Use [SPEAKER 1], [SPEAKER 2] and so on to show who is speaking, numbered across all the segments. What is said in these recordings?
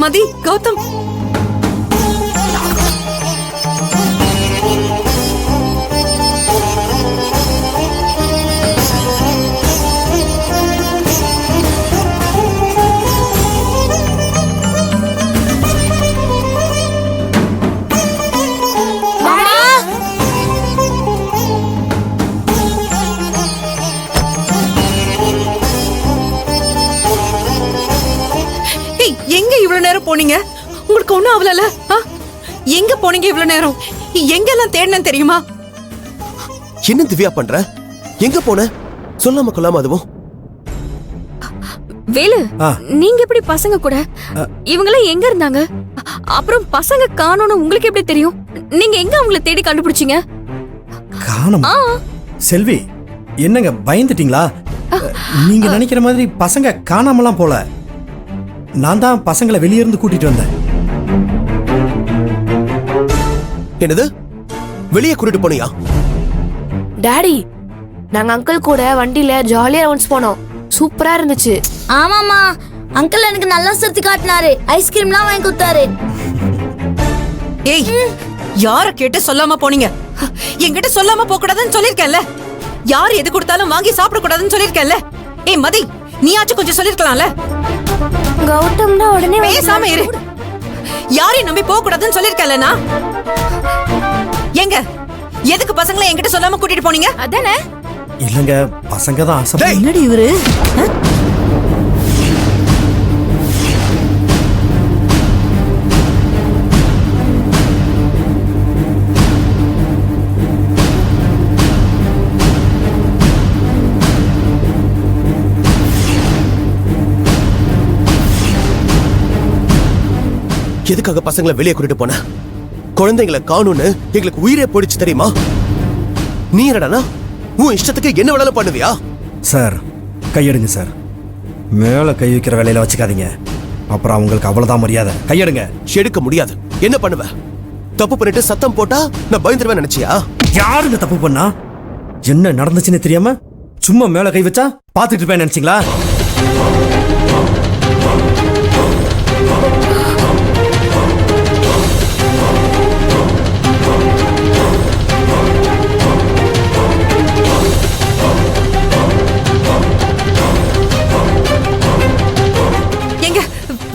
[SPEAKER 1] மதி, கௌதம், எங்க இவ்வளவு நேரம் போனீங்க? உங்களுக்கு ஒண்ணும் ஆவலல? எங்க போனீங்க இவ்வளவு நேரம்? எங்கெல்லாம் தேடினேன் தெரியுமா?
[SPEAKER 2] என்ன திவ்யா பண்ற? எங்க போன? சொல்லாம கொள்ளாம அதுவும்.
[SPEAKER 3] வேலு, நீங்க எப்படி பசங்க கூட? இவங்க எங்க இருந்தாங்க? அப்புறம் பசங்க காணோம்னு உங்களுக்கு எப்படி தெரியும்? நீங்க எங்க அவங்கள தேடி கண்டுபிடிச்சீங்க?
[SPEAKER 4] காணோம்? செல்வி, என்னங்க பயந்துட்டீங்களா? நீங்க நினைக்கிற மாதிரி பசங்க காணாமலாம் போல. நான் தான் பசங்களை வெளியிருந்து கூட்டிட்டு வந்தேன்.
[SPEAKER 2] என்னது? வெளியே கூட்டிட்டு போனியா?
[SPEAKER 5] டாடி, நாங்க அங்கிள் கூட வண்டியில ஜாலியா ரவுண்ட்ஸ் போனோம். சூப்பரா இருந்துச்சு.
[SPEAKER 6] ஆமாமா, அங்கிள் எனக்கு நல்லா சுத்தி காட்டினாரு. ஐஸ்கிரீம்லாம் வாங்கி கொடுத்தாரு.
[SPEAKER 1] ஏய், யார கேட்டு சொல்லாம போனீங்க? என்கிட்ட சொல்லாம போக கூடாதுன்னு சொல்லிருக்கேன்ல. யார் எது கொடுத்தாலும் வாங்கி சாப்பிட கூடாதுன்னு சொல்லிருக்கேன்ல. ஏய் மதி, நீயாச்சும் கொஞ்சம் சொல்லிருக்கலாம்ல.
[SPEAKER 5] கௌதம்னா உடனே
[SPEAKER 1] பேசாம இரு. யாரையும் நம்பி போக கூடாதுன்னு சொல்லிருக்கேன்ல. எங்க எதுக்கு பசங்களை என்கிட்ட சொல்லாம கூட்டிட்டு போனீங்க?
[SPEAKER 3] அதானே.
[SPEAKER 4] இல்லங்க, பசங்க தான் ஆசை.
[SPEAKER 1] என்னடி இவரு?
[SPEAKER 2] எதுக்காக பசங்களை வெளியே கூட்டிட்டு போன? குழந்தைங்களை காணும்னு எங்களுக்கு உயிரே போயிடுச்சு தெரியுமா? நீ என்னடா உன் இஷ்டத்துக்கு என்ன வேணாலும் பண்ணுவியா?
[SPEAKER 4] சார், கையெடுங்க சார். மேல கை வைக்கிற வேலையில வச்சுக்காதீங்க. அப்புறம் அவங்களுக்கு அவ்வளவுதான் மரியாதை. கையெடுங்க.
[SPEAKER 2] எடுக்க முடியாது. என்ன பண்ணுவ? தப்பு பண்ணிட்டு சத்தம் போட்டா நான் பயந்துருவேன் நினைச்சியா?
[SPEAKER 4] யாருங்க தப்பு பண்ணா? என்ன நடந்துச்சுன்னு தெரியாம சும்மா மேல கை வச்சா பாத்துட்டு இருப்பேன் நினைச்சீங்களா?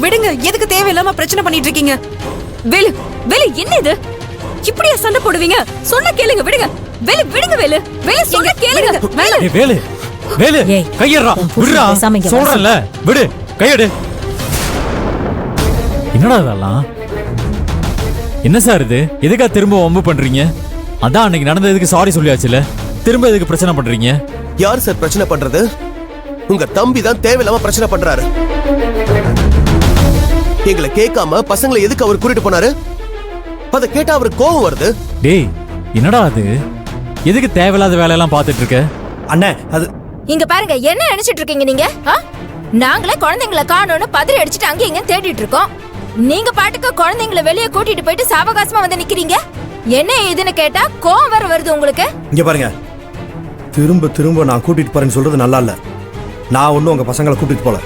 [SPEAKER 1] விடுங்க. எதுக்கு தேவையில்லாம பிரச்சனை பண்ணிட்டு இருக்கீங்க?
[SPEAKER 3] வேலு, வேலு, என்ன இது? இப்படியா சண்டை போடுவீங்க? சொன்ன கேளுங்க, விடுங்க. வேலு, விடுங்க வேலு. வேலு, சொன்ன கேளுங்க.
[SPEAKER 7] வேலு, வேலு, கையறா. விடுடா. சொல்றல, விடு. கையெடு. என்னடா இதெல்லாம்? என்ன சார் இது? எதுக்கா திரும்ப வம்பு பண்றீங்க? அதான் அன்னைக்கு நடந்ததுக்கு சாரி சொல்லியாச்சுல. திரும்ப எதுக்கு பிரச்சனை பண்றீங்க?
[SPEAKER 2] யார் சார் பிரச்சனை பண்றது? உங்க தம்பி தான் தேவையில்லாம பிரச்சனை பண்றாரு. எங்களை கேட்காம பசங்களை எதுக்கு அவர் கூட்டிட்டு போனாரு? அத கேட்டா அவருக்கு கோபம் வருது.
[SPEAKER 7] டேய், என்னடா அது? எதுக்கு தேவையில்லாத வேலையெல்லாம் பார்த்துட்டு இருக்க?
[SPEAKER 4] அண்ணே, அது
[SPEAKER 3] இங்க பாருங்க, என்ன நினைச்சிட்டு இருக்கீங்க நீங்க? நாங்களே குழந்தைங்களை காணோம்னு பதறி அடிச்சுட்டு அங்க இங்க தேடிட்டு இருக்கோம். நீங்க பாட்டுக்கு குழந்தைங்களை வெளியே கூட்டிட்டு போயிட்டு சாவகாசமா வந்து நிக்கிறீங்க. என்ன ஏதுன்னு கேட்டா கோவம் வர வருது உங்களுக்கு.
[SPEAKER 4] இங்க பாருங்க, திரும்ப திரும்ப நான் கூட்டிட்டு போறேன்னு சொல்றது நல்லா இல்ல. நான் ஒன்னும் உங்க பசங்களை கூட்டிட்டு போல.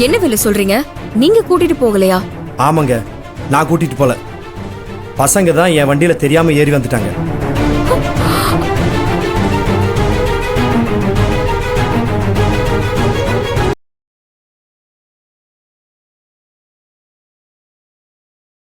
[SPEAKER 3] என்ன வேலை சொல்றீங்க? நீங்க கூட்டிட்டு போகலையா?
[SPEAKER 4] ஆமாங்க, நான் கூட்டிட்டு போல. பசங்க தான் என் வண்டியில தெரியாம ஏறி வந்துட்டாங்க.